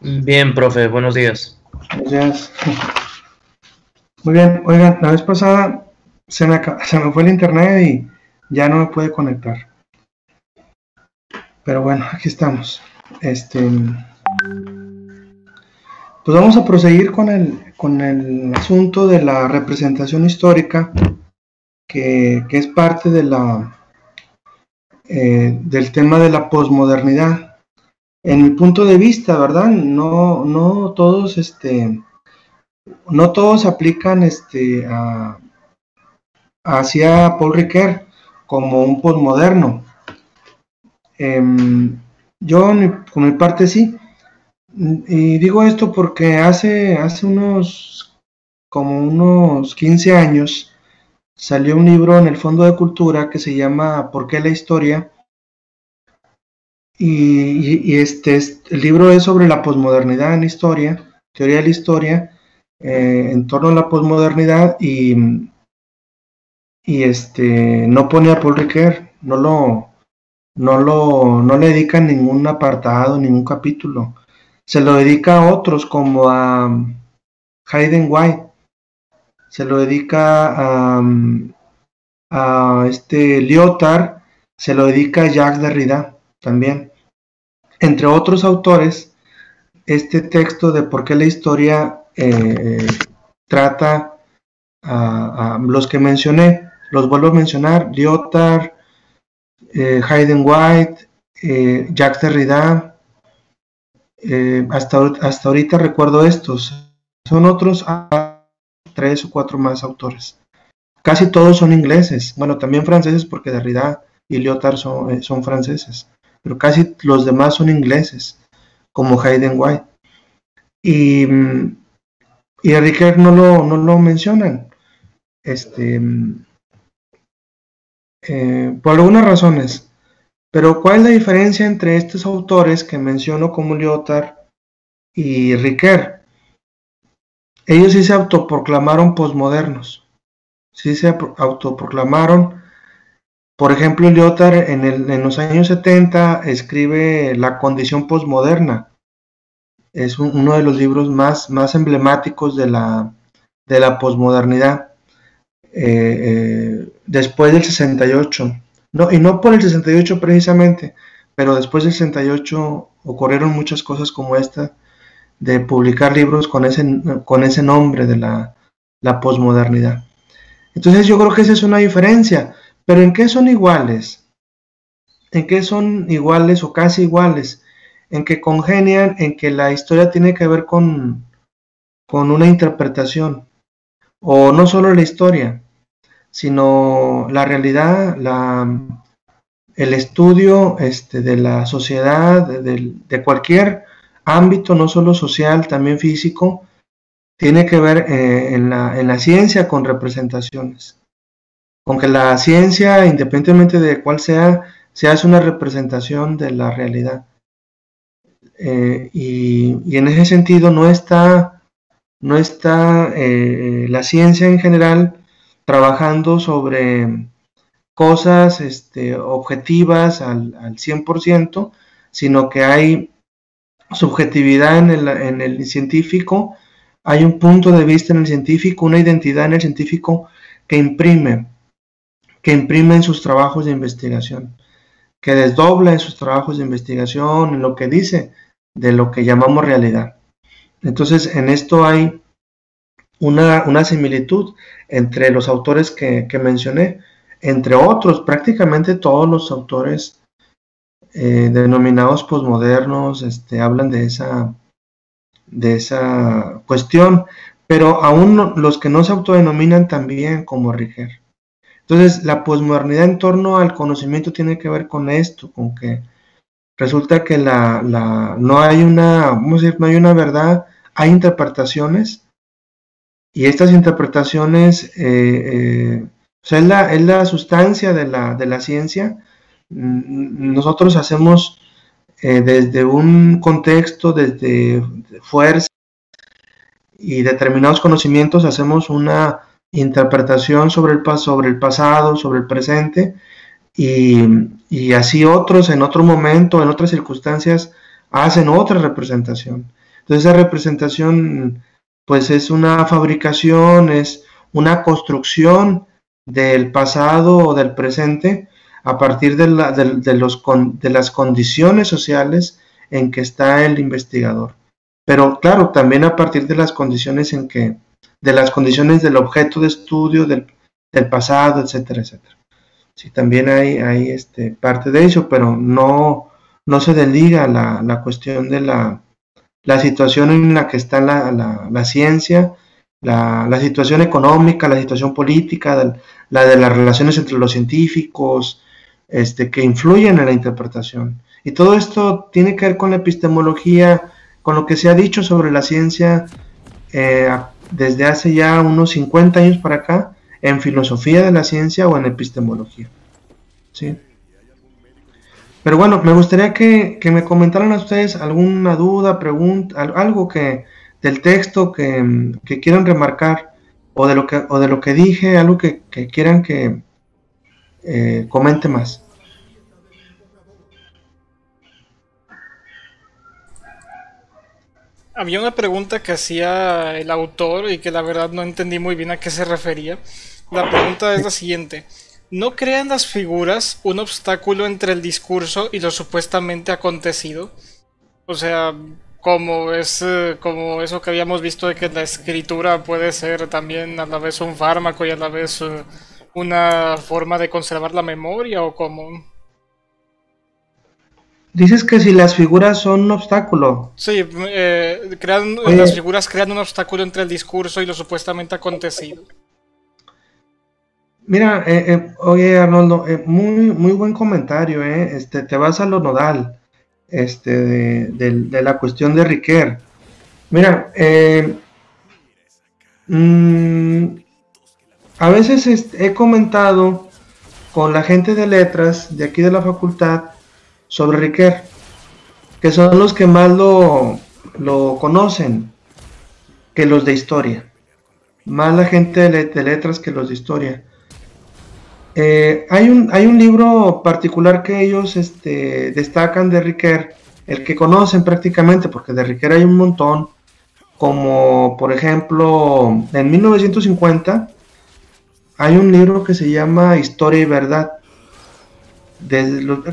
Bien, profe, buenos días. Gracias. Muy bien, oigan, la vez pasada se me fue el internet y ya no me pude conectar. Pero bueno, aquí estamos. Pues vamos a proseguir con el asunto de la representación histórica, que es parte de del tema de la posmodernidad. En mi punto de vista, ¿verdad? No todos, no todos aplican hacia Paul Ricoeur como un posmoderno. Yo, por mi parte, sí. Y digo esto porque hace como unos 15 años, salió un libro en el Fondo de Cultura que se llama ¿Por qué la historia? El libro es sobre la posmodernidad en historia, teoría de la historia, en torno a la posmodernidad no pone a Paul Ricoeur, no le dedican ningún apartado, ningún capítulo. Se lo dedica a otros como a Hayden White, se lo dedica a Lyotard, se lo dedica a Jacques Derrida también. Entre otros autores, este texto de por qué la historia trata a los que mencioné, los vuelvo a mencionar: Lyotard, Hayden White, Jacques Derrida. Hasta ahorita recuerdo estos. Son otros 3 o 4 más autores. Casi todos son ingleses. Bueno, también franceses, porque Derrida y Lyotard son franceses. Pero casi los demás son ingleses, como Hayden White. Y a Ricoeur no lo mencionan. Por algunas razones. Pero ¿cuál es la diferencia entre estos autores que menciono como Lyotard y Ricoeur? Ellos sí se autoproclamaron posmodernos. Sí se autoproclamaron. Por ejemplo, Lyotard en los años 70 escribe La condición posmoderna. Es uno de los libros más emblemáticos de la posmodernidad. Después del 68. Y no por el 68 precisamente, pero después del 68 ocurrieron muchas cosas como esta, de publicar libros con ese nombre de la posmodernidad. Entonces yo creo que esa es una diferencia. Pero ¿en qué son iguales? ¿En qué son iguales o casi iguales? En que congenian, en que la historia tiene que ver con una interpretación, o no solo la historia, sino la realidad, el estudio de la sociedad, de cualquier ámbito, no solo social, también físico, tiene que ver en la ciencia con representaciones. Con que la ciencia, independientemente de cuál sea, se hace una representación de la realidad. Y en ese sentido no está la ciencia en general trabajando sobre cosas objetivas al 100%, sino que hay subjetividad en el científico, hay un punto de vista en el científico, una identidad en el científico que imprime en sus trabajos de investigación, que desdobla en sus trabajos de investigación, en lo que dice de lo que llamamos realidad. Entonces, en esto hay una similitud entre los autores que mencioné, entre otros, prácticamente todos los autores denominados posmodernos hablan de esa cuestión, pero aún los que no se autodenominan también, como Ricoeur. Entonces, la posmodernidad en torno al conocimiento tiene que ver con esto, con que resulta que no hay no hay una verdad, hay interpretaciones, y estas interpretaciones es la sustancia de la ciencia. Nosotros hacemos desde un contexto, desde fuerza y determinados conocimientos, hacemos una interpretación sobre el pasado, sobre el presente, y así otros en otro momento, en otras circunstancias, hacen otra representación. Entonces esa representación pues es una fabricación, es una construcción del pasado o del presente a partir de las condiciones sociales en que está el investigador. Pero claro, también a partir de las condiciones de las condiciones del objeto de estudio, del pasado, etcétera, etcétera. Sí, también hay parte de eso, pero no se desliga la cuestión de la situación en la que está la ciencia, la situación económica, la situación política, la de las relaciones entre los científicos, que influyen en la interpretación. Y todo esto tiene que ver con la epistemología, con lo que se ha dicho sobre la ciencia desde hace ya unos 50 años para acá, en filosofía de la ciencia o en epistemología. ¿Sí? Pero bueno, me gustaría que me comentaran a ustedes alguna duda, pregunta, algo del texto que quieran remarcar, o de lo que dije, algo que quieran que comente más. Había una pregunta que hacía el autor y que la verdad no entendí muy bien a qué se refería. La pregunta es la siguiente. ¿No crean las figuras un obstáculo entre el discurso y lo supuestamente acontecido? O sea, como eso que habíamos visto de que la escritura puede ser también a la vez un fármaco y a la vez una forma de conservar la memoria, o como... Dices que si las figuras son un obstáculo. Sí, Oye, las figuras crean un obstáculo entre el discurso y lo supuestamente acontecido. mira, oye Arnoldo, muy buen comentario, te vas a lo nodal, de la cuestión de Riquer. Mira, a veces he comentado con la gente de letras de aquí de la facultad sobre Riquer, que son los que más lo conocen que los de historia, más la gente de letras que los de historia. Hay un libro particular que ellos destacan de Riquer, el que conocen prácticamente, porque de Riquer hay un montón, como por ejemplo en 1950 hay un libro que se llama Historia y Verdad,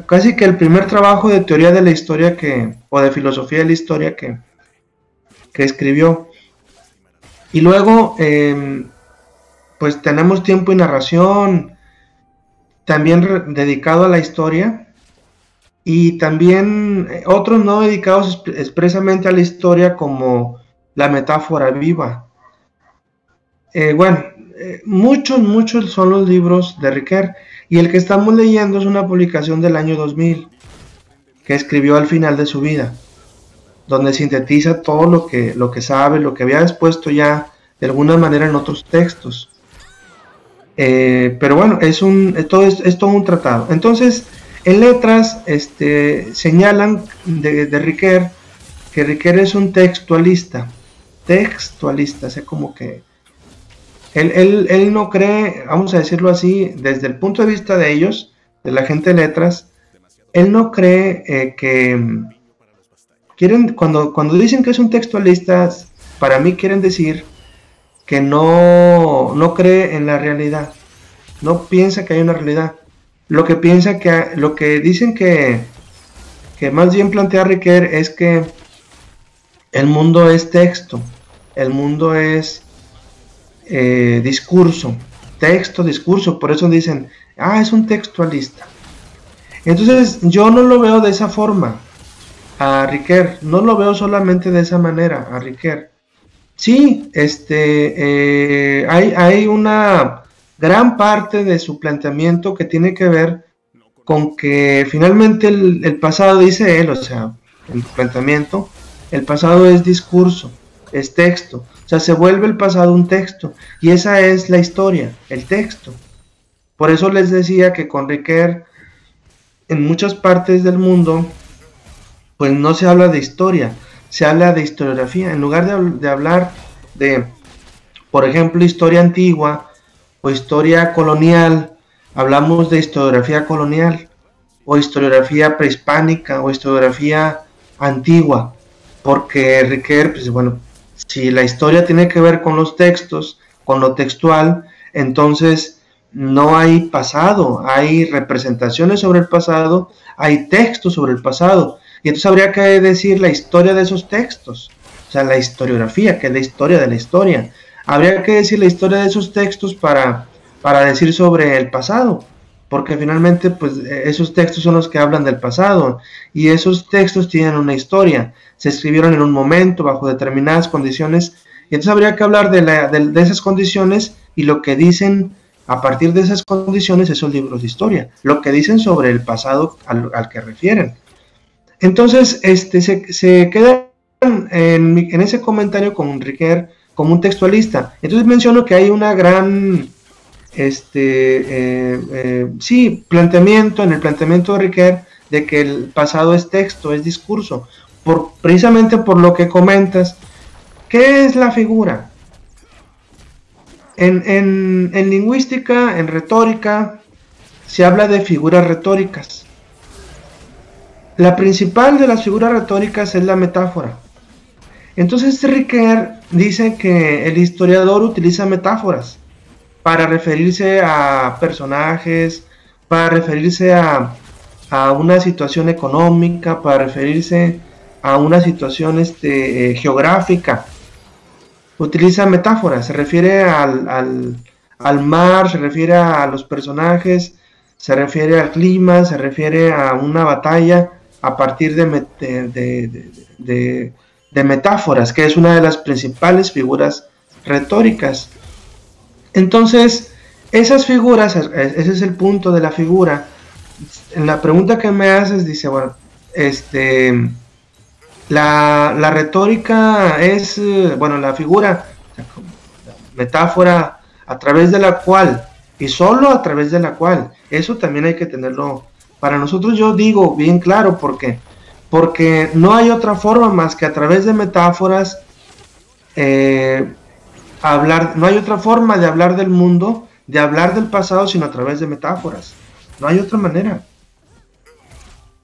casi que el primer trabajo de teoría de la historia o de filosofía de la historia que escribió. Y luego pues tenemos Tiempo y Narración, también dedicado a la historia, y también otros no dedicados expresamente a la historia, como La Metáfora Viva. Bueno, muchos son los libros de Riquer, y el que estamos leyendo es una publicación del año 2000 que escribió al final de su vida, donde sintetiza todo lo que sabe, lo que había expuesto ya de alguna manera en otros textos. Pero bueno, es todo un tratado. Entonces, en letras señalan de Riquer que Riquer es un textualista, o sea, como que él no cree, vamos a decirlo así, desde el punto de vista de ellos, de la gente de letras, él no cree que cuando dicen que es un textualista, para mí quieren decir que no cree en la realidad, no piensa que hay una realidad. Lo que dicen que más bien plantea Riquer es que el mundo es texto, el mundo es discurso, texto, discurso, por eso dicen, es un textualista. Entonces yo no lo veo de esa forma a Riquer, no lo veo solamente de esa manera a Riquer. Sí, hay una gran parte de su planteamiento que tiene que ver con que finalmente el pasado, dice él, o sea, el planteamiento, el pasado es discurso, es texto, o sea, se vuelve el pasado un texto, y esa es la historia, el texto. Por eso les decía que con Riquer, en muchas partes del mundo, pues no se habla de historia, se habla de historiografía. En lugar de hablar de, por ejemplo, historia antigua o historia colonial, hablamos de historiografía colonial, o historiografía prehispánica, o historiografía antigua. porque Riquer, pues bueno, si la historia tiene que ver con los textos, con lo textual, entonces no hay pasado, hay representaciones sobre el pasado, hay textos sobre el pasado, y entonces habría que decir la historia de esos textos, o sea, la historiografía, que es la historia de la historia. Habría que decir la historia de esos textos para decir sobre el pasado, porque finalmente pues esos textos son los que hablan del pasado, y esos textos tienen una historia, se escribieron en un momento, bajo determinadas condiciones, y entonces habría que hablar de esas condiciones y lo que dicen a partir de esas condiciones esos libros de historia, lo que dicen sobre el pasado al que refieren. Entonces se queda en ese comentario con Riquer como un textualista. Entonces menciono que hay una gran planteamiento en el planteamiento de Riquer de que el pasado es texto, es discurso, precisamente por lo que comentas. ¿Qué es la figura? En lingüística, en retórica, se habla de figuras retóricas. La principal de las figuras retóricas es la metáfora. Entonces Riquer dice que el historiador utiliza metáforas para referirse a personajes, para referirse a una situación económica, para referirse a una situación geográfica. Utiliza metáforas, se refiere al mar, se refiere a los personajes, se refiere al clima, se refiere a una batalla a partir de metáforas, que es una de las principales figuras retóricas. Entonces, esas figuras, ese es el punto de la figura. En la pregunta que me haces, dice, bueno, la retórica es, la figura, la metáfora a través de la cual, y solo a través de la cual, eso también hay que tenerlo. Para nosotros yo digo bien claro, porque no hay otra forma más que a través de metáforas hablar, no hay otra forma de hablar del mundo, de hablar del pasado, sino a través de metáforas. No hay otra manera.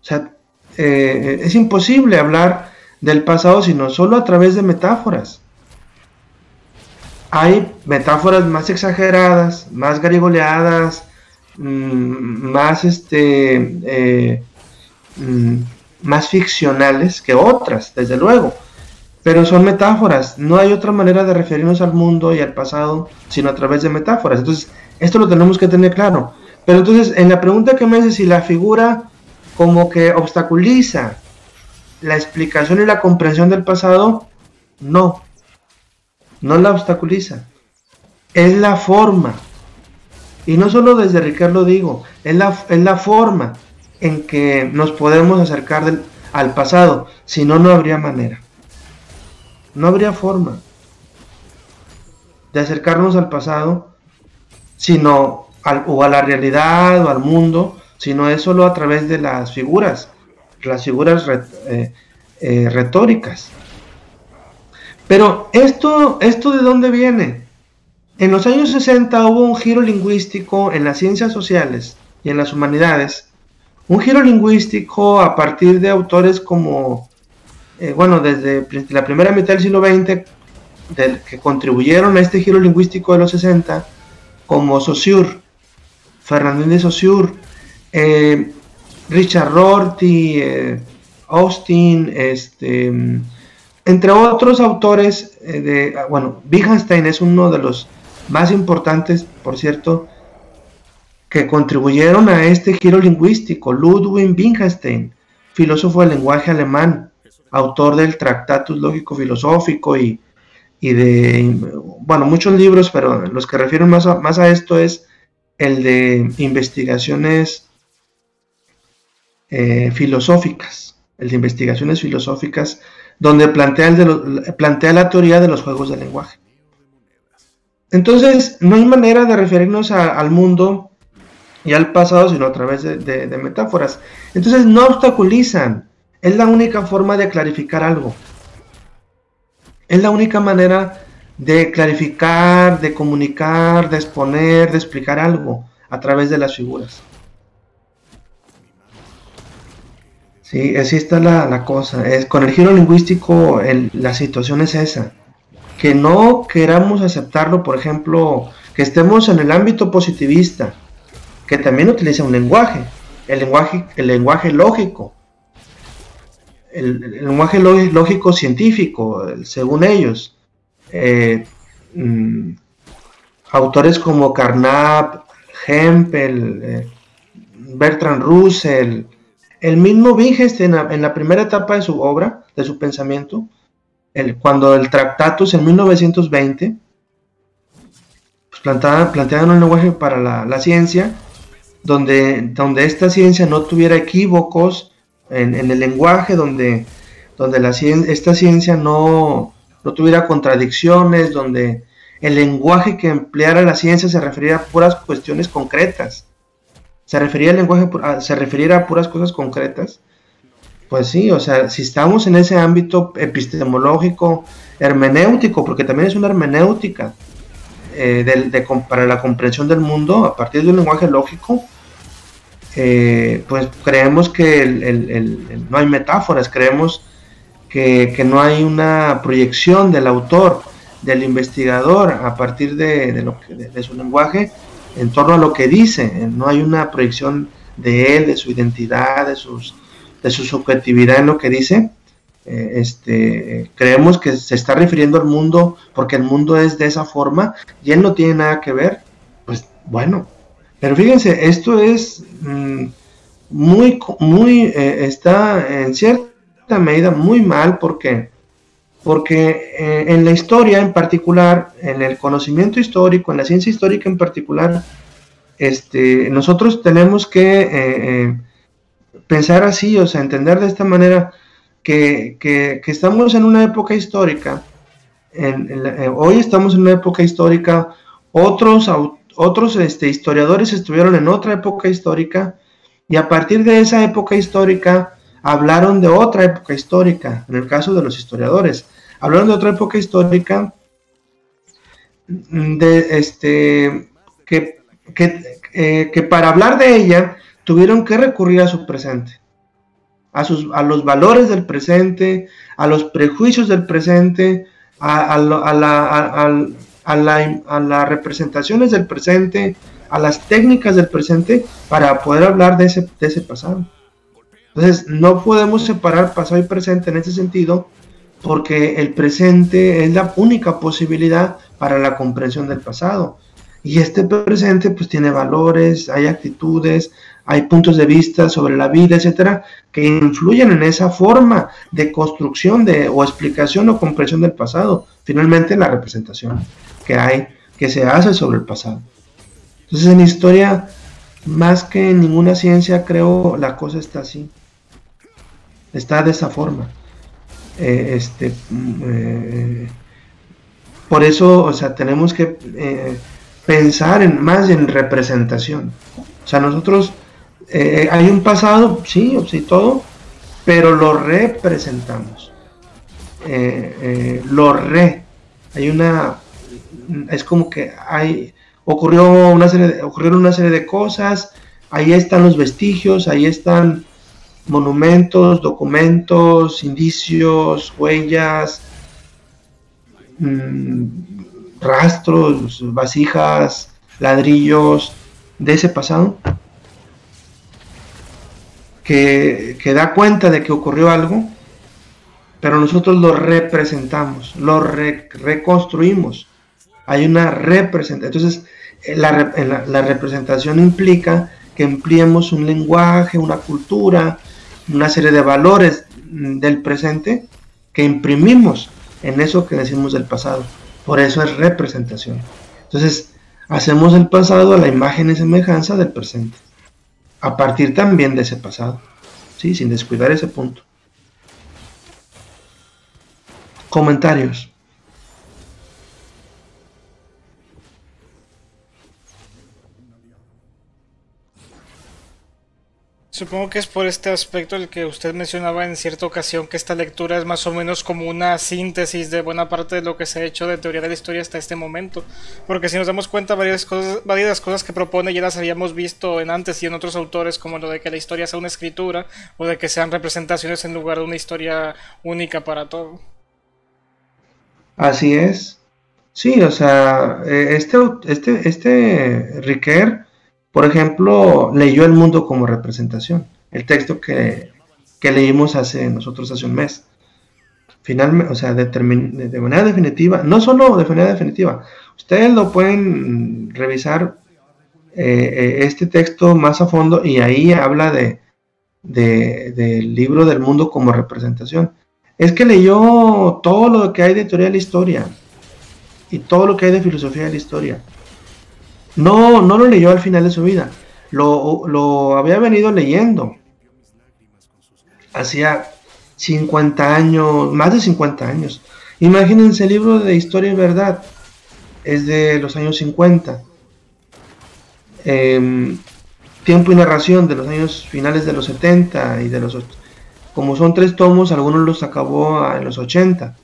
O sea, es imposible hablar del pasado sino solo a través de metáforas. Hay metáforas más exageradas, más garigoleadas, más más ficcionales que otras, desde luego, pero son metáforas. No hay otra manera de referirnos al mundo y al pasado sino a través de metáforas. Entonces esto lo tenemos que tener claro. Pero entonces en la pregunta que me hace, si la figura como que obstaculiza la explicación y la comprensión del pasado, no la obstaculiza, es la forma. Y no solo desde Riquer lo digo, es la forma en que nos podemos acercar al pasado, si no, no habría manera. No habría forma de acercarnos al pasado, sino o a la realidad o al mundo, sino es solo a través de las figuras retóricas. Pero ¿esto de dónde viene? En los años 60 hubo un giro lingüístico en las ciencias sociales y en las humanidades, un giro lingüístico a partir de autores como, desde la primera mitad del siglo XX, que contribuyeron a este giro lingüístico de los 60, como Saussure, Fernandín de Saussure, Richard Rorty, Austin, entre otros autores, Wittgenstein es uno de los más importantes, por cierto, que contribuyeron a este giro lingüístico. Ludwig Wittgenstein, filósofo del lenguaje alemán, autor del Tractatus Lógico-Filosófico y de, muchos libros, pero los que refieren más a esto es el de investigaciones filosóficas, donde plantea la teoría de los juegos del lenguaje. Entonces, no hay manera de referirnos al mundo y al pasado, sino a través de metáforas. Entonces, no obstaculizan. Es la única forma de clarificar algo. Es la única manera de clarificar, de comunicar, de exponer, de explicar algo a través de las figuras. Sí, así está la cosa. Con el giro lingüístico la situación es esa. Que no queramos aceptarlo, por ejemplo, que estemos en el ámbito positivista, que también utiliza un el lenguaje lógico, el lenguaje lógico científico, según ellos. Eh, mm, Autores como Carnap, Hempel, Bertrand Russell, el mismo Wittgenstein en la primera etapa de su obra, de su pensamiento, cuando el Tractatus en 1920, pues planteaban un lenguaje para la ciencia, donde esta ciencia no tuviera equívocos en el lenguaje, donde esta ciencia no tuviera contradicciones, donde el lenguaje que empleara la ciencia se referiría a puras cuestiones concretas, se refiriera a puras cosas concretas. Pues sí, o sea, si estamos en ese ámbito epistemológico, hermenéutico, porque también es una hermenéutica para la comprensión del mundo a partir de un lenguaje lógico, pues creemos que no hay metáforas, creemos que no hay una proyección del autor, del investigador, a partir de su lenguaje, en torno a lo que dice. No hay una proyección de él, de su identidad, de su subjetividad en lo que dice. Creemos que se está refiriendo al mundo porque el mundo es de esa forma y él no tiene nada que ver. Pues bueno, pero fíjense, esto es está en cierta medida muy mal porque en la historia en particular, en el conocimiento histórico, en la ciencia histórica en particular, nosotros tenemos que pensar así, o sea, entender de esta manera que estamos en una época histórica, hoy estamos en una época histórica, otros historiadores estuvieron en otra época histórica, y a partir de esa época histórica hablaron de otra época histórica, en el caso de los historiadores, hablaron de otra época histórica que para hablar de ella tuvieron que recurrir a su presente, a los valores del presente, a los prejuicios del presente, a las representaciones del presente, a las técnicas del presente, para poder hablar de ese pasado. Entonces, no podemos separar pasado y presente en ese sentido, porque el presente es la única posibilidad para la comprensión del pasado. Y este presente pues tiene valores, hay actitudes, hay puntos de vista sobre la vida, etcétera, que influyen en esa forma de construcción o explicación o comprensión del pasado. Finalmente, la representación que se hace sobre el pasado. Entonces, en historia, más que en ninguna ciencia, creo, la cosa está así. Está de esa forma. Por eso, o sea, tenemos que pensar más en representación. O sea, nosotros hay un pasado, sí, todo, pero lo representamos. Es como que ocurrieron una serie de cosas, ahí están los vestigios, ahí están monumentos, documentos, indicios, huellas, rastros, vasijas, ladrillos de ese pasado que da cuenta de que ocurrió algo, pero nosotros lo representamos, lo reconstruimos. Hay una representación. Entonces, la representación implica que empleemos un lenguaje, una cultura, una serie de valores del presente que imprimimos en eso que decimos del pasado. Por eso es representación. Entonces, hacemos el pasado a la imagen y semejanza del presente, a partir también de ese pasado, ¿sí? Sin descuidar ese punto. Comentarios. Supongo que es por este aspecto el que usted mencionaba en cierta ocasión, que esta lectura es más o menos como una síntesis de buena parte de lo que se ha hecho de teoría de la historia hasta este momento. Porque si nos damos cuenta, varias cosas que propone ya las habíamos visto en antes y en otros autores, como lo de que la historia sea una escritura o de que sean representaciones en lugar de una historia única para todo. Así es. Sí, o sea, este Riquer, por ejemplo, leyó el mundo como representación. El texto que leímos nosotros hace un mes. Finalmente, o sea, de manera definitiva, no solo de manera definitiva, ustedes lo pueden revisar este texto más a fondo y ahí habla del libro del mundo como representación. Es que leyó todo lo que hay de teoría de la historia y todo lo que hay de filosofía de la historia. No lo leyó al final de su vida, lo había venido leyendo hacía 50 años, más de 50 años. Imagínense, el libro de Historia y Verdad es de los años 50. Tiempo y Narración de los años finales de los 70 y como son 3 tomos, algunos los acabó en los 80.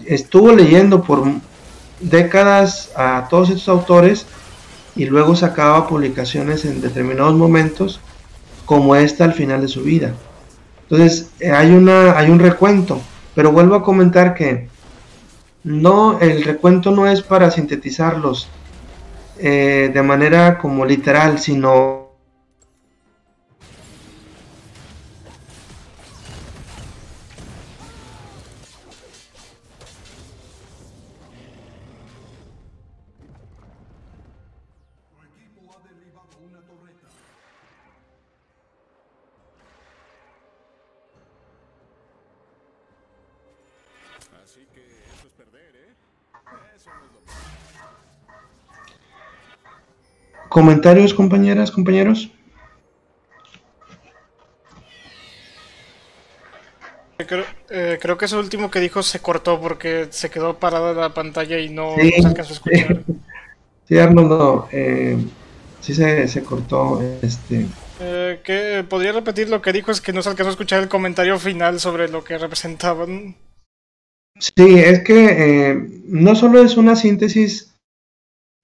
Estuvo leyendo por décadas a todos estos autores y luego sacaba publicaciones en determinados momentos como esta al final de su vida. Entonces hay un recuento, pero vuelvo a comentar que el recuento no es para sintetizarlos de manera como literal, sino comentarios, compañeras, compañeros. Creo que eso último que dijo se cortó porque se quedó parada la pantalla y no Sí, se alcanzó a escuchar. sí, Arnoldo, sí se cortó. ¿Qué? ¿Podría repetir lo que dijo? Es que no se alcanzó a escuchar el comentario final sobre lo que representaban. Sí, es que no solo es una síntesis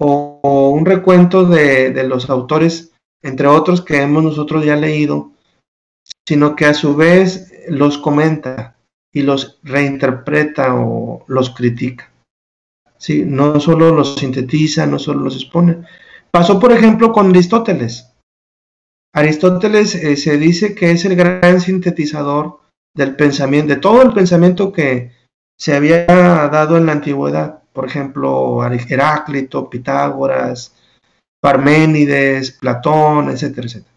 o un recuento de los autores, entre otros que hemos nosotros ya leído, sino que a su vez los comenta y los reinterpreta o los critica. Sí, no solo los sintetiza, no solo los expone. Pasó, por ejemplo, con Aristóteles. Aristóteles se dice que es el gran sintetizador del pensamiento, de todo el pensamiento que se había dado en la antigüedad. Por ejemplo, Heráclito, Pitágoras, Parménides, Platón, etcétera, etcétera.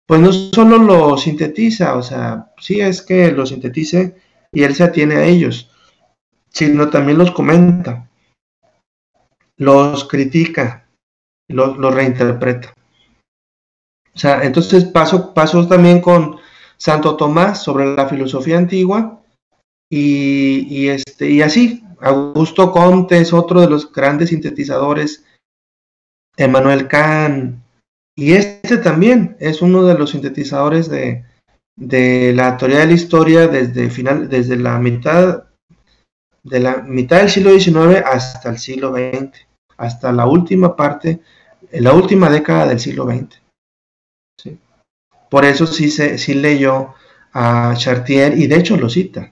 Pues no solo lo sintetiza, o sea, sí es que lo sintetice y él se atiene a ellos, sino también los comenta, los critica, los reinterpreta. O sea, entonces pasó también con Santo Tomás sobre la filosofía antigua y así. Augusto Comte es otro de los grandes sintetizadores, Emmanuel Kant, y también es uno de los sintetizadores de la teoría de la historia desde la mitad del siglo XIX hasta el siglo XX, hasta la última parte, en la última década del siglo XX. ¿Sí? Por eso sí leyó a Chartier y de hecho lo cita,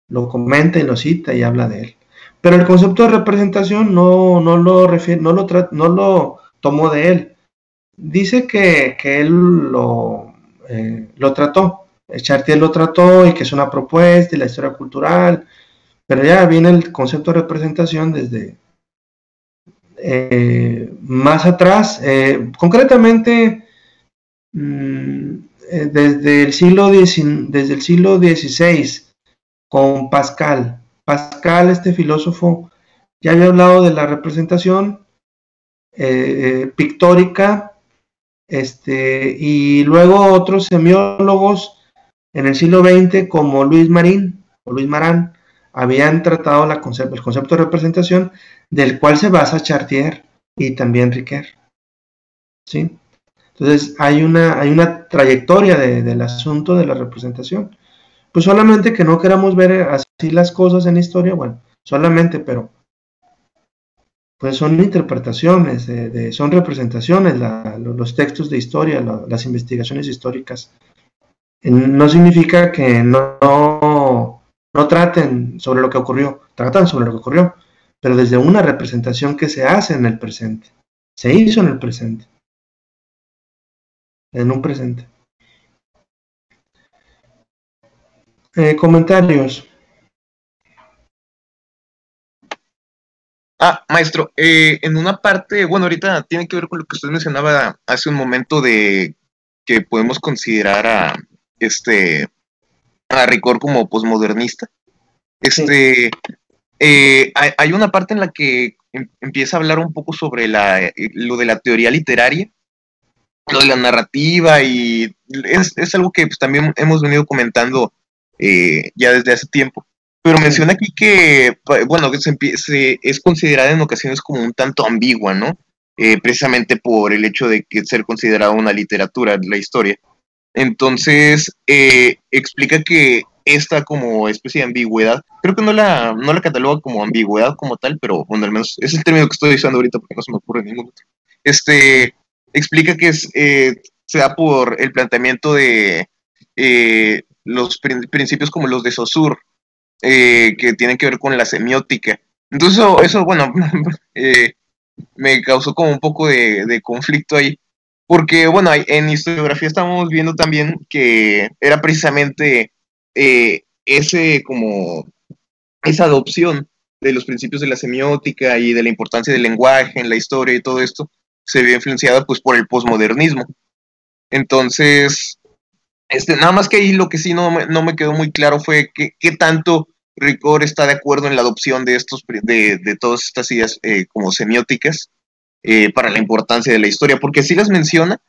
lo comenta y lo cita y habla de él. Pero el concepto de representación no lo tomó de él. Dice que él lo trató, Chartier lo trató y que es una propuesta y la historia cultural, pero ya viene el concepto de representación desde más atrás, concretamente desde el siglo XVI con Pascal. Pascal, este filósofo, ya había hablado de la representación pictórica, y luego otros semiólogos en el siglo XX como Luis Marán habían tratado el concepto de representación del cual se basa Chartier y también Riquer. ¿Sí? Entonces hay una trayectoria del asunto de la representación. Pues solamente que no queramos ver así las cosas en la historia, bueno, solamente, pero pues son interpretaciones, son representaciones, los textos de historia, las investigaciones históricas. No significa que no traten sobre lo que ocurrió, tratan sobre lo que ocurrió, pero desde una representación que se hace en el presente, se hizo en el presente, en un presente. Comentarios. Maestro, en una parte, bueno, ahorita tiene que ver con lo que usted mencionaba hace un momento de que podemos considerar a Ricord como posmodernista. Sí. Hay una parte en la que empieza a hablar un poco sobre lo de la teoría literaria, lo de la narrativa, y es algo que pues, también hemos venido comentando ya desde hace tiempo. Pero menciona aquí que, bueno, es considerada en ocasiones como un tanto ambigua, ¿no? Precisamente por el hecho de que ser considerada una literatura, la historia. Entonces, explica que esta como especie de ambigüedad, creo que no la cataloga como ambigüedad como tal, pero bueno, al menos es el término que estoy usando ahorita porque no se me ocurre ningún otro. Explica que se da por el planteamiento de los principios como los de Saussure, que tienen que ver con la semiótica. Entonces eso bueno, me causó como un poco de conflicto ahí, porque bueno, en historiografía estamos viendo también que era precisamente esa adopción de los principios de la semiótica y de la importancia del lenguaje en la historia y todo esto se vio influenciada pues por el posmodernismo. Entonces, nada más que ahí lo que sí no me quedó muy claro fue qué tanto Ricord está de acuerdo en la adopción de todas estas ideas como semióticas para la importancia de la historia, porque sí las menciona,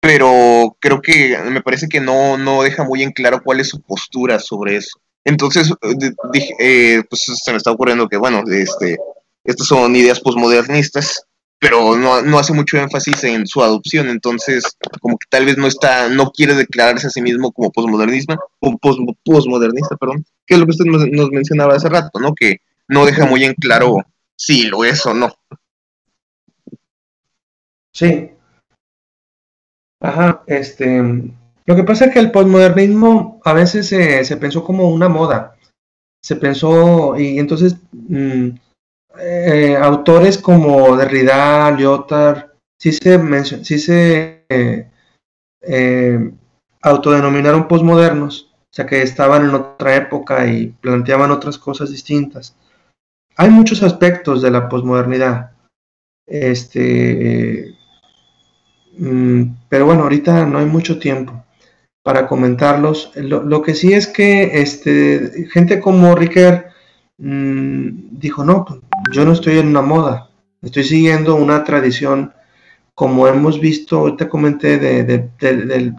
pero creo que me parece que no deja muy en claro cuál es su postura sobre eso. Entonces, pues se me está ocurriendo que, bueno, estas son ideas posmodernistas, pero no hace mucho énfasis en su adopción, entonces como que tal vez no quiere declararse a sí mismo como posmodernista, perdón, que es lo que usted nos mencionaba hace rato, ¿no? Que no deja muy en claro si lo es o no. Sí. Ajá, lo que pasa es que el posmodernismo a veces se pensó como una moda, se pensó, y entonces autores como Derrida, Lyotard, sí se autodenominaron posmodernos, o sea que estaban en otra época y planteaban otras cosas distintas. Hay muchos aspectos de la posmodernidad, pero bueno, ahorita no hay mucho tiempo para comentarlos. Lo que sí es que gente como Ricord dijo, no, pues, yo no estoy en una moda, estoy siguiendo una tradición, como hemos visto, ahorita comenté, del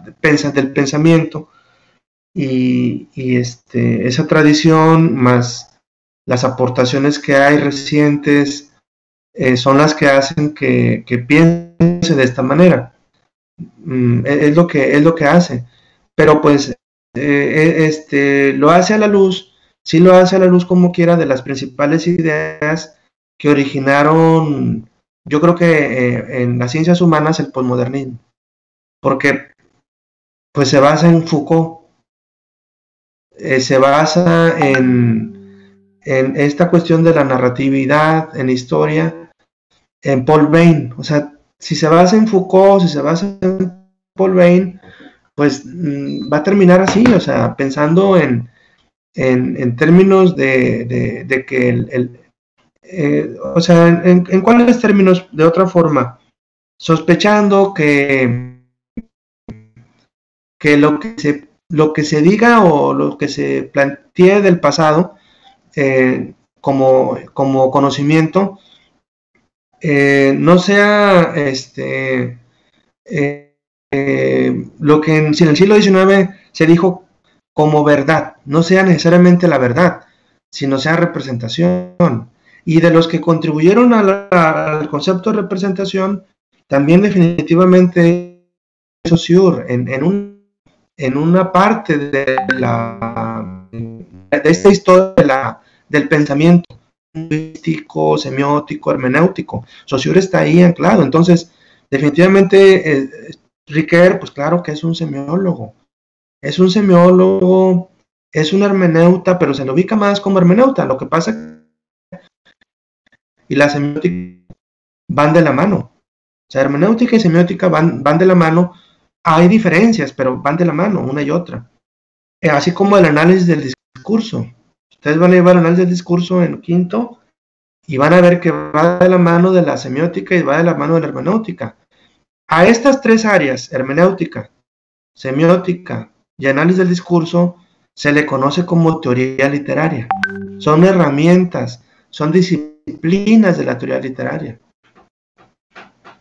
pensamiento, y esa tradición más las aportaciones que hay recientes son las que hacen que piense de esta manera. Es lo que hace, pero pues lo hace a la luz, sí lo hace a la luz como quiera, de las principales ideas que originaron, yo creo que en las ciencias humanas, el posmodernismo, porque pues se basa en Foucault, se basa en esta cuestión de la narratividad en historia, en Paul Bain. O sea, si se basa en Foucault, si se basa en Paul Bain, pues va a terminar así, o sea, pensando en términos de que o sea, en cuáles términos, de otra forma, sospechando que lo que se diga o lo que se plantee del pasado como conocimiento no sea lo que en el siglo XIX se dijo como verdad, no sea necesariamente la verdad, sino sea representación. Y de los que contribuyeron al concepto de representación, también definitivamente Saussure en una parte de esta historia del pensamiento lingüístico, semiótico, hermenéutico. Saussure está ahí anclado. Entonces, definitivamente, Ricoeur, pues claro que es un semiólogo. Es un semiólogo, es un hermeneuta, pero se lo ubica más como hermeneuta. Lo que pasa y la semiótica van de la mano. O sea, hermenéutica y semiótica van de la mano. Hay diferencias, pero van de la mano, una y otra. Así como el análisis del discurso. Ustedes van a llevar el análisis del discurso en quinto y van a ver que va de la mano de la semiótica y va de la mano de la hermenéutica. A estas tres áreas, hermenéutica, semiótica y análisis del discurso, se le conoce como teoría literaria. Son herramientas, son disciplinas de la teoría literaria.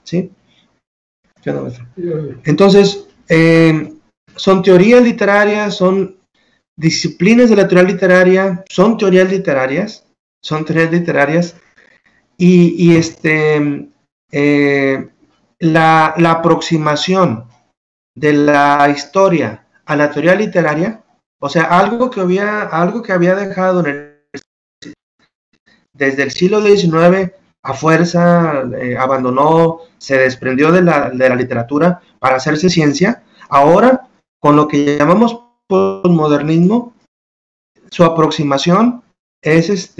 ¿Sí? Entonces, son teorías literarias, son disciplinas de la teoría literaria, son teorías literarias, y la aproximación de la historia a la teoría literaria, o sea, algo que había dejado desde el siglo XIX a fuerza, abandonó, se desprendió de la literatura para hacerse ciencia. Ahora, con lo que llamamos postmodernismo, su aproximación es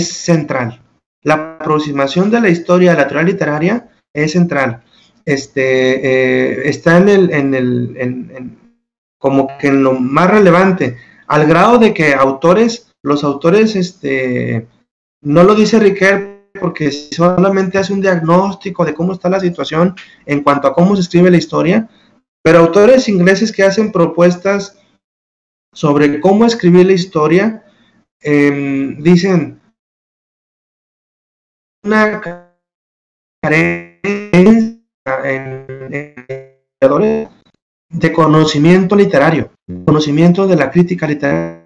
central. La aproximación de la historia a la teoría literaria es central. Está como que en lo más relevante, al grado de que los autores, no lo dice Ricoeur porque solamente hace un diagnóstico de cómo está la situación en cuanto a cómo se escribe la historia, pero autores ingleses que hacen propuestas sobre cómo escribir la historia, dicen una carencia de conocimiento literario, conocimiento de la crítica literaria.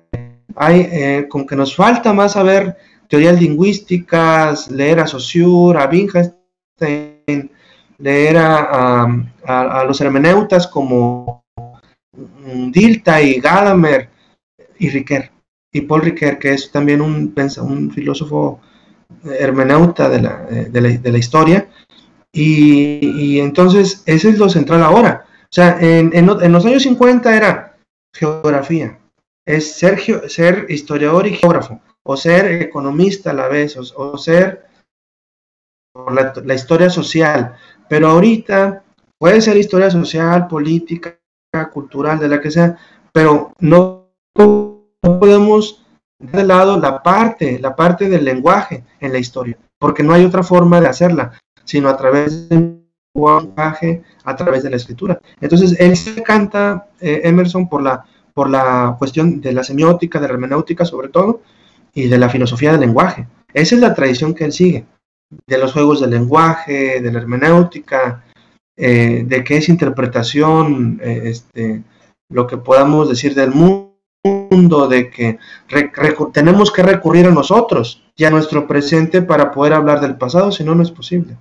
Con que nos falta más saber teorías lingüísticas, leer a Saussure, a Wittgenstein, leer a los hermeneutas como Dilthey, Gadamer y Ricoeur, y Paul Ricoeur, que es también un filósofo hermeneuta de la historia, y entonces ese es lo central ahora. O sea, en los años 50 era geografía, es ser historiador y geógrafo, o ser economista a la vez, o ser la historia social, pero ahorita puede ser historia social, política, cultural, de la que sea, pero no podemos dejar de lado la parte del lenguaje en la historia, porque no hay otra forma de hacerla, sino a través del lenguaje, a través de la escritura. Entonces, él se canta, Emerson, por la cuestión de la semiótica, de la hermenéutica sobre todo, y de la filosofía del lenguaje. Esa es la tradición que él sigue, de los juegos del lenguaje, de la hermenéutica, de qué es interpretación, lo que podamos decir del mundo, de que tenemos que recurrir a nosotros y a nuestro presente para poder hablar del pasado, si no, no es posible.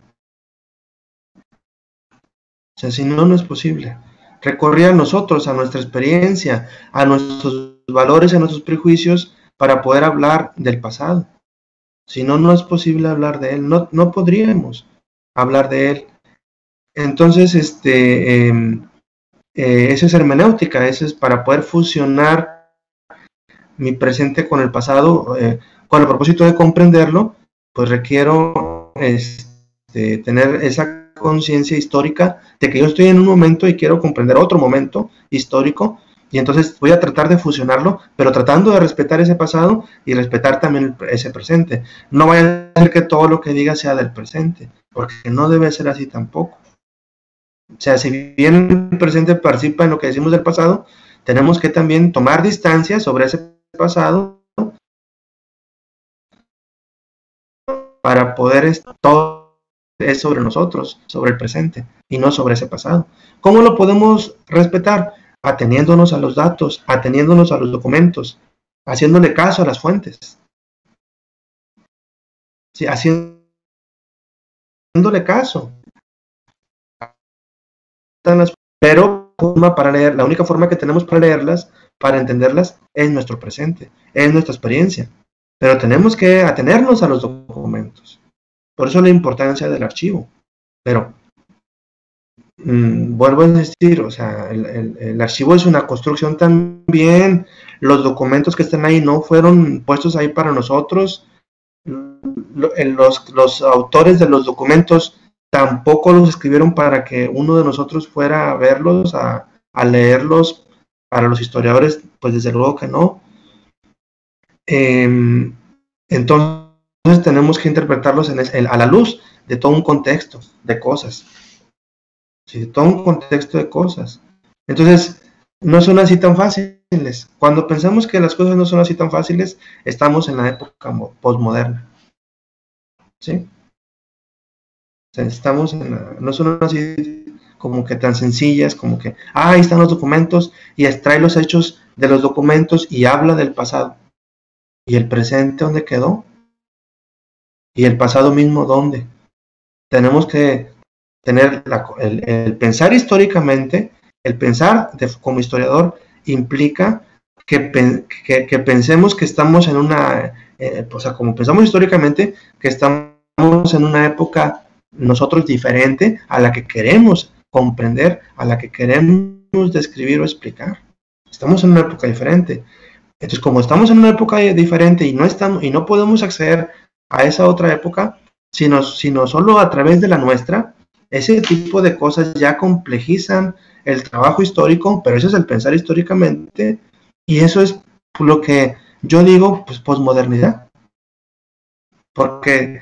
O sea, si no, no es posible. Recurrir a nosotros, a nuestra experiencia, a nuestros valores, a nuestros prejuicios, para poder hablar del pasado. Si no, no es posible hablar de él. No podríamos hablar de él. Entonces, eso es hermenéutica, eso es para poder fusionar mi presente con el pasado, con el propósito de comprenderlo, pues requiero tener esa conciencia histórica de que yo estoy en un momento y quiero comprender otro momento histórico, y entonces voy a tratar de fusionarlo, pero tratando de respetar ese pasado y respetar también ese presente. No vaya a ser que todo lo que diga sea del presente, porque no debe ser así tampoco. O sea, si bien el presente participa en lo que decimos del pasado, tenemos que también tomar distancia sobre ese pasado para poder todo es sobre nosotros, sobre el presente y no sobre ese pasado. ¿Cómo lo podemos respetar? Ateniéndonos a los datos, ateniéndonos a los documentos, haciéndole caso a las fuentes. Sí, haciéndole caso. Están las Pero la única forma que tenemos para leerlas, para entenderlas, es nuestro presente, es nuestra experiencia. Pero tenemos que atenernos a los documentos. Por eso la importancia del archivo. Pero, vuelvo a insistir, o sea, el archivo es una construcción también. Los documentos que están ahí no fueron puestos ahí para nosotros. Los autores de los documentos tampoco los escribieron para que uno de nosotros fuera a verlos, a leerlos. Para los historiadores, pues desde luego que no. Entonces tenemos que interpretarlos a la luz de todo un contexto de cosas. Sí, de todo un contexto de cosas. Entonces, no son así tan fáciles. Cuando pensamos que las cosas no son así tan fáciles, estamos en la época postmoderna. ¿Sí? O sea, no son así como que tan sencillas, como que, ahí están los documentos, y extrae los hechos de los documentos y habla del pasado. ¿Y el presente dónde quedó? ¿Y el pasado mismo dónde? Tenemos que tener el pensar históricamente, el pensar como historiador implica que pensemos que estamos en una, o sea, como pensamos históricamente, que estamos en una época nosotros diferente a la que queremos comprender, a la que queremos describir o explicar. Estamos en una época diferente. Entonces, como estamos en una época diferente y no podemos acceder a esa otra época, sino solo a través de la nuestra, ese tipo de cosas ya complejizan el trabajo histórico, pero eso es el pensar históricamente, y eso es lo que yo digo, pues, posmodernidad. Porque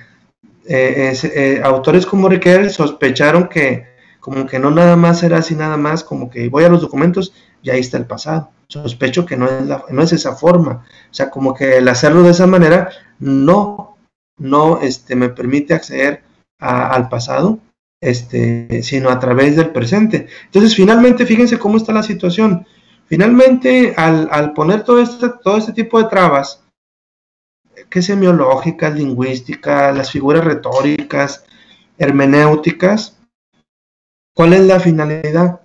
autores como Riquer sospecharon que como que no nada más era así, nada más como que voy a los documentos y ahí está el pasado. Sospecho que no es esa forma. O sea, como que el hacerlo de esa manera no me permite acceder al pasado, sino a través del presente. Entonces, finalmente, fíjense cómo está la situación. Finalmente, al poner todo este tipo de trabas, que semiológicas, lingüísticas, las figuras retóricas, hermenéuticas, ¿cuál es la finalidad?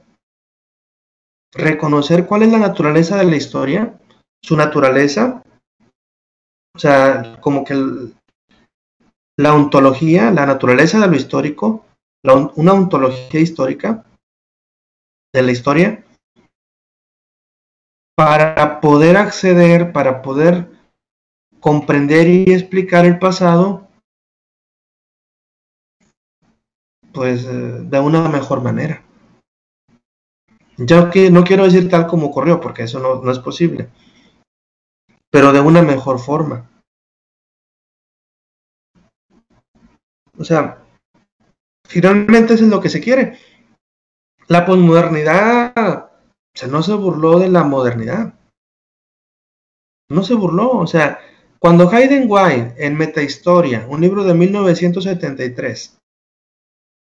Reconocer cuál es la naturaleza de la historia, su naturaleza, o sea, como que la ontología, la naturaleza de lo histórico, una ontología histórica de la historia, para poder acceder, para poder comprender y explicar el pasado, pues de una mejor manera. Yo no quiero decir tal como ocurrió, porque eso no es posible, pero de una mejor forma. O sea, finalmente eso es lo que se quiere. La posmodernidad, o sea, no se burló de la modernidad. No se burló, o sea, cuando Hayden White, en Metahistoria, un libro de 1973,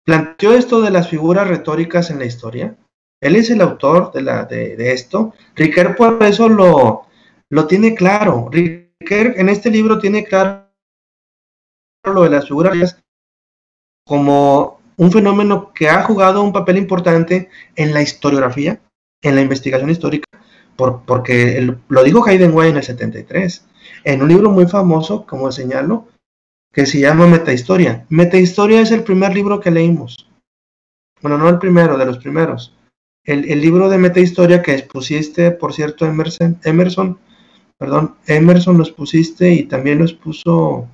planteó esto de las figuras retóricas en la historia, él es el autor de esto. Riquer por eso lo tiene claro. Riquer en este libro tiene claro lo de las figuras como un fenómeno que ha jugado un papel importante en la historiografía, en la investigación histórica, porque lo dijo Hayden White en el 73, en un libro muy famoso, como señalo, que se llama Metahistoria. Metahistoria es el primer libro que leímos. Bueno, no el primero, de los primeros. El libro de Metahistoria que expusiste, por cierto, Emerson lo expusiste, y también lo expuso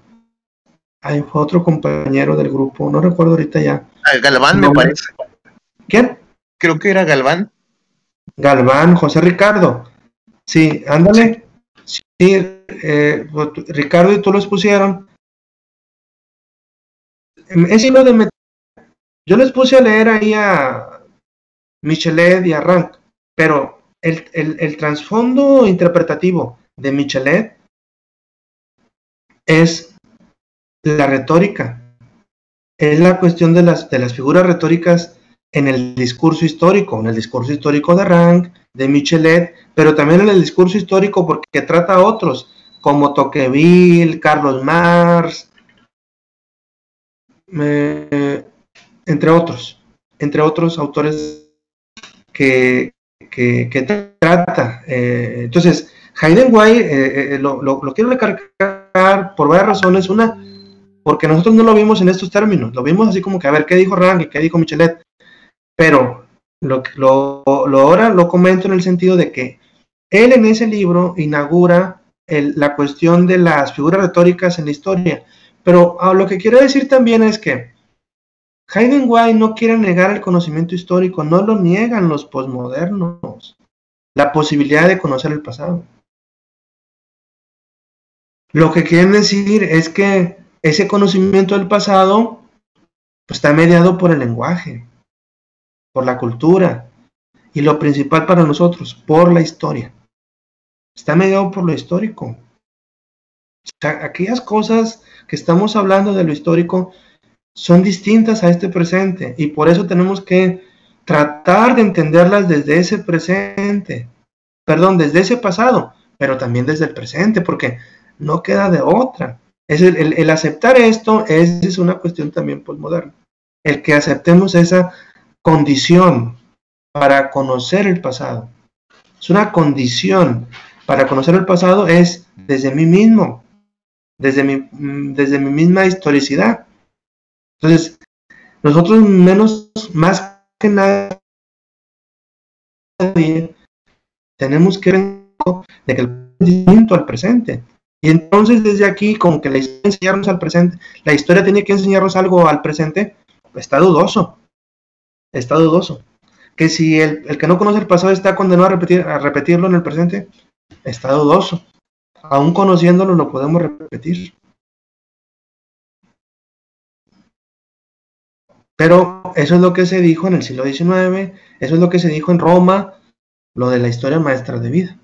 fue otro compañero del grupo, no recuerdo ahorita ya. Galván, me parece. ¿Quién? Creo que era Galván. Galván, José Ricardo. Sí, ándale. Sí, Ricardo y tú lo expusieron. Ese libro de yo les puse a leer ahí a Michelet y a Rank, pero el trasfondo interpretativo de Michelet es la retórica, es la cuestión de las figuras retóricas en el discurso histórico de Rank, de Michelet, pero también en el discurso histórico porque trata a otros, como Tocqueville, Carlos Marx, entre otros autores que trata. Entonces, Hayden White lo quiero recalcar por varias razones. Una, porque nosotros no lo vimos en estos términos, lo vimos así como que, a ver, ¿qué dijo Rang y qué dijo Michelet? Pero ahora lo comento en el sentido de que él en ese libro inaugura la cuestión de las figuras retóricas en la historia. Pero lo que quiero decir también es que Hayden White no quiere negar el conocimiento histórico, no lo niegan los posmodernos, la posibilidad de conocer el pasado. Lo que quieren decir es que ese conocimiento del pasado pues, está mediado por el lenguaje, por la cultura, y lo principal para nosotros, por la historia. Está mediado por lo histórico. O sea, aquellas cosas que estamos hablando de lo histórico son distintas a este presente, y por eso tenemos que tratar de entenderlas desde ese presente, desde ese pasado, pero también desde el presente, porque no queda de otra. El aceptar esto es una cuestión también postmoderna. El que aceptemos esa condición para conocer el pasado. Es una condición para conocer el pasado, es desde mí mismo, desde mi misma historicidad. Entonces, nosotros más que nadie, tenemos que ver de que el es distinto al presente. Y entonces desde aquí, como que la historia enseñarnos al presente, la historia tiene que enseñarnos algo al presente, está dudoso. Que si el que no conoce el pasado está condenado a repetirlo en el presente, está dudoso. Aún conociéndolo lo podemos repetir. Pero eso es lo que se dijo en el siglo XIX, eso es lo que se dijo en Roma, lo de la historia maestra de vida.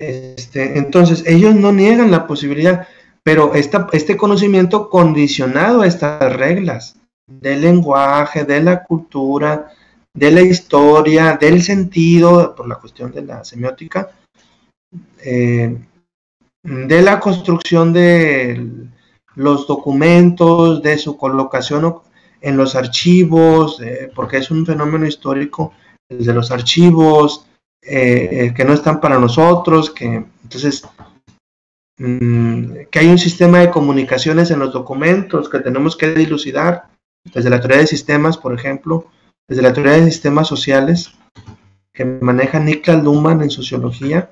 Entonces, ellos no niegan la posibilidad, pero este conocimiento condicionado a estas reglas del lenguaje, de la cultura, de la historia, del sentido, por la cuestión de la semiótica, de la construcción de los documentos, de su colocación en los archivos, porque es un fenómeno histórico, el de los archivos, que no están para nosotros, entonces que hay un sistema de comunicaciones en los documentos que tenemos que dilucidar, desde la teoría de sistemas, por ejemplo, desde la teoría de sistemas sociales, que maneja Niklas Luhmann en sociología,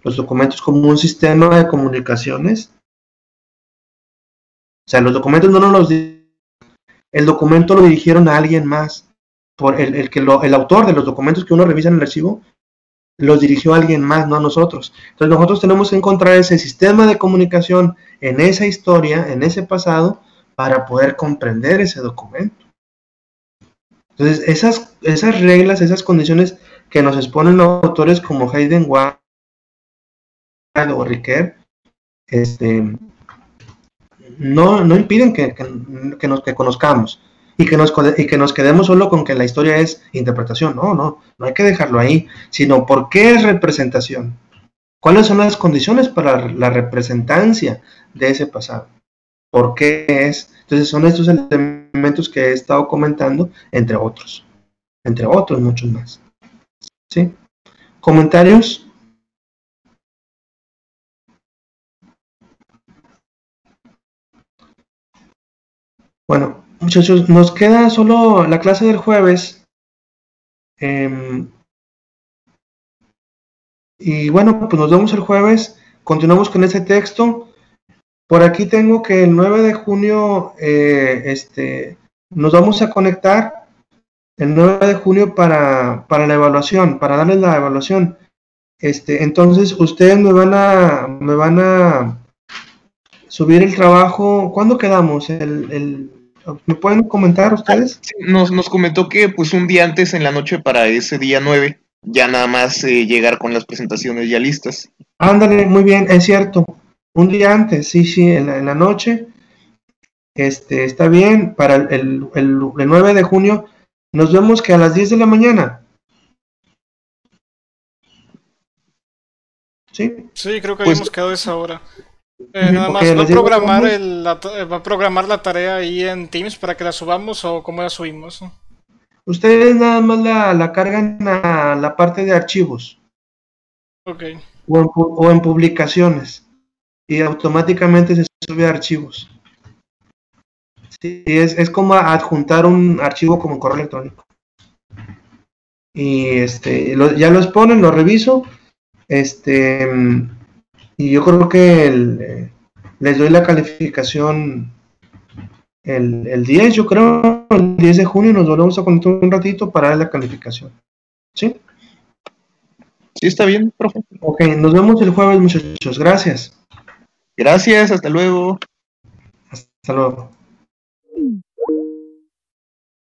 los documentos como un sistema de comunicaciones. O sea, los documentos no nos los el documento lo dirigieron a alguien más. El autor de los documentos que uno revisa en el archivo los dirigió a alguien más, no a nosotros. Entonces nosotros tenemos que encontrar ese sistema de comunicación en esa historia, en ese pasado, para poder comprender ese documento. Entonces esas reglas, esas condiciones que nos exponen autores como Hayden White o Riquet, no impiden que conozcamos y que nos quedemos solo con que la historia es interpretación. No hay que dejarlo ahí, sino ¿por qué es representación? ¿Cuáles son las condiciones para la representancia de ese pasado? ¿Por qué es? Entonces son estos elementos que he estado comentando, entre otros muchos más. ¿Sí? ¿Comentarios? Bueno, muchachos, nos queda solo la clase del jueves. Y bueno, pues nos vemos el jueves. Continuamos con ese texto. Por aquí tengo que el 9 de junio nos vamos a conectar el 9 de junio para la evaluación, para darles la evaluación. Entonces ustedes me van a subir el trabajo. ¿Cuándo quedamos? ¿Me pueden comentar ustedes? Sí, nos comentó que pues un día antes en la noche para ese día 9, ya nada más llegar con las presentaciones ya listas. Ándale, muy bien, es cierto. Un día antes, sí, en la noche. Está bien, para el 9 de junio. Nos vemos que a las 10 de la mañana. ¿Sí? Sí, creo que Pues, habíamos quedado a esa hora. Nada más, Ok, les digo cómo. ¿va a programar la tarea ahí en Teams para que la subamos o cómo la subimos? Ustedes nada más la cargan a la parte de archivos Ok, o en publicaciones y automáticamente se sube a archivos. Sí, es como adjuntar un archivo como correo electrónico. Y ya los ponen, los reviso. Y yo creo que les doy la calificación el 10, yo creo, el 10 de junio nos volvemos a conectar un ratito para dar la calificación. ¿Sí? Sí, está bien, profe. Ok, nos vemos el jueves, muchachos. Gracias. Gracias, hasta luego. Hasta luego.